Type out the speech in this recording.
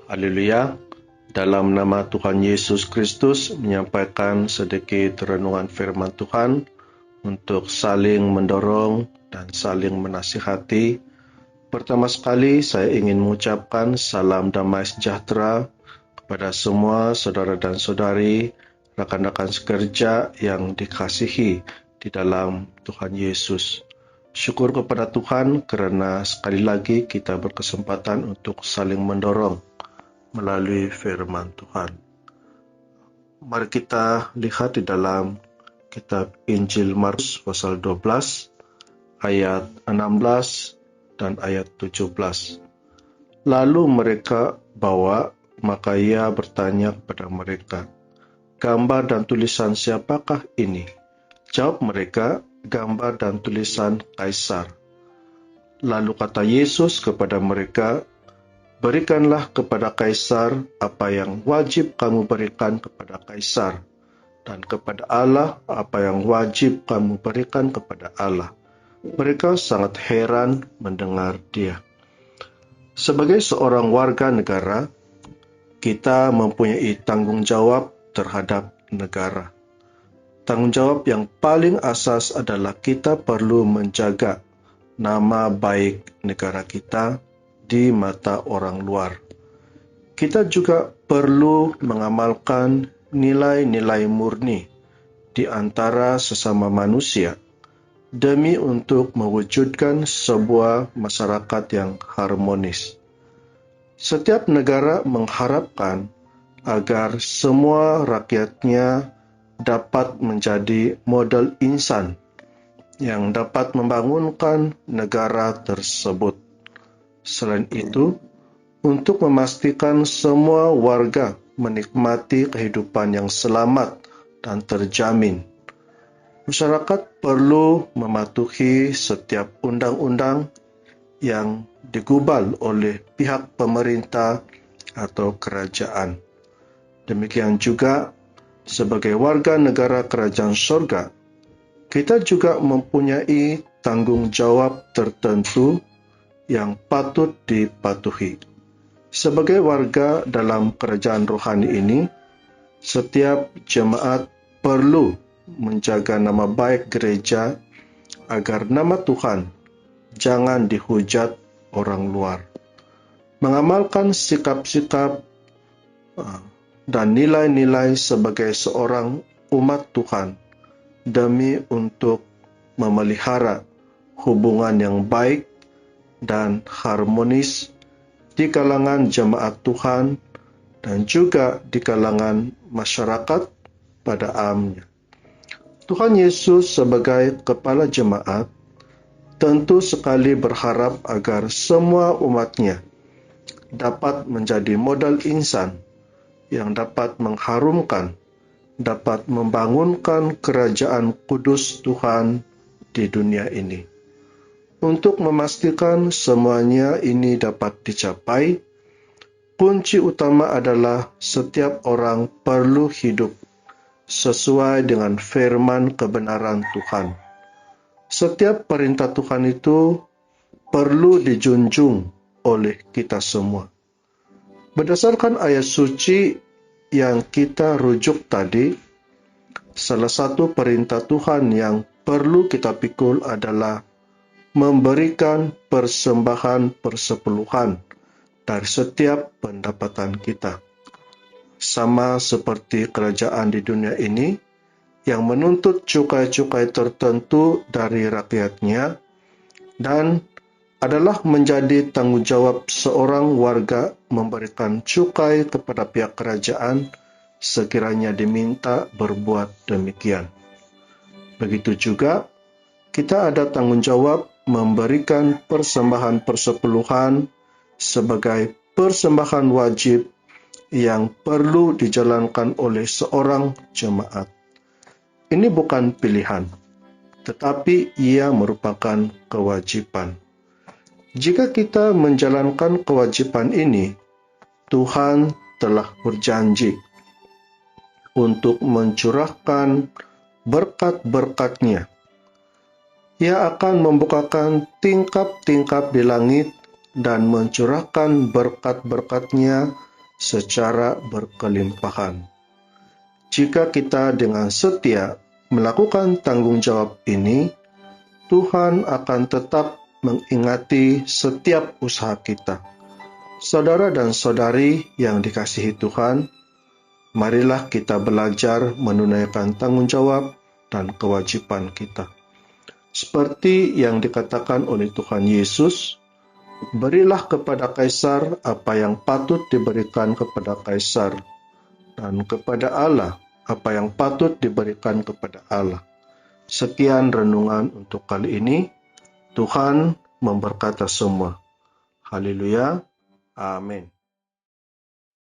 Haleluya. Dalam nama Tuhan Yesus Kristus menyampaikan sedikit renungan firman Tuhan untuk saling mendorong dan saling menasihati. Pertama sekali saya ingin mengucapkan salam damai sejahtera kepada semua saudara dan saudari, rekan-rekan sekerja yang dikasihi di dalam Tuhan Yesus. Syukur kepada Tuhan karena sekali lagi kita berkesempatan untuk saling mendorong melalui firman Tuhan. Mari kita lihat di dalam kitab Injil Markus pasal 12 ayat 16 dan ayat 17. Lalu mereka bawa, maka ia bertanya kepada mereka, "Gambar dan tulisan siapakah ini?" Jawab mereka, "Gambar dan tulisan Kaisar." Lalu kata Yesus kepada mereka, "Berikanlah kepada Kaisar apa yang wajib kamu berikan kepada Kaisar, dan kepada Allah apa yang wajib kamu berikan kepada Allah." Mereka sangat heran mendengar dia. Sebagai seorang warga negara, kita mempunyai tanggung jawab terhadap negara. Tanggung jawab yang paling asas adalah kita perlu menjaga nama baik negara kita di mata orang luar. Kita juga perlu mengamalkan nilai-nilai murni di antara sesama manusia demi untuk mewujudkan sebuah masyarakat yang harmonis. Setiap negara mengharapkan agar semua rakyatnya dapat menjadi model insan yang dapat membangunkan negara tersebut. Selain itu, untuk memastikan semua warga menikmati kehidupan yang selamat dan terjamin, masyarakat perlu mematuhi setiap undang-undang yang digubal oleh pihak pemerintah atau kerajaan. Demikian juga, sebagai warga negara kerajaan surga, kita juga mempunyai tanggung jawab tertentu yang patut dipatuhi. Sebagai warga dalam kerajaan rohani ini, setiap jemaat perlu menjaga nama baik gereja agar nama Tuhan jangan dihujat orang luar. Mengamalkan sikap-sikap dan nilai-nilai sebagai seorang umat Tuhan demi untuk memelihara hubungan yang baik dan harmonis di kalangan jemaat Tuhan dan juga di kalangan masyarakat pada umumnya. Tuhan Yesus sebagai kepala jemaat tentu sekali berharap agar semua umatnya dapat menjadi modal insan yang dapat mengharumkan, dapat membangunkan kerajaan kudus Tuhan di dunia ini. Untuk memastikan semuanya ini dapat dicapai, kunci utama adalah setiap orang perlu hidup sesuai dengan firman kebenaran Tuhan. Setiap perintah Tuhan itu perlu dijunjung oleh kita semua. Berdasarkan ayat suci yang kita rujuk tadi, salah satu perintah Tuhan yang perlu kita pikul adalah memberikan persembahan persepuluhan dari setiap pendapatan kita. Sama seperti kerajaan di dunia ini yang menuntut cukai-cukai tertentu dari rakyatnya dan adalah menjadi tanggung jawab seorang warga memberikan cukai kepada pihak kerajaan sekiranya diminta berbuat demikian. Begitu juga kita ada tanggung jawab memberikan persembahan persepuluhan sebagai persembahan wajib yang perlu dijalankan oleh seorang jemaat. Ini bukan pilihan, tetapi ia merupakan kewajiban. Jika kita menjalankan kewajiban ini, Tuhan telah berjanji untuk mencurahkan berkat-berkat-Nya. Ia akan membukakan tingkap-tingkap di langit dan mencurahkan berkat-berkat-Nya secara berkelimpahan. Jika kita dengan setia melakukan tanggung jawab ini, Tuhan akan tetap mengingati setiap usaha kita. Saudara dan saudari yang dikasihi Tuhan, marilah kita belajar menunaikan tanggung jawab dan kewajiban kita. Seperti yang dikatakan oleh Tuhan Yesus, berilah kepada Kaisar apa yang patut diberikan kepada Kaisar, dan kepada Allah apa yang patut diberikan kepada Allah. Sekian renungan untuk kali ini. Tuhan memberkati semua. Haleluya. Amin.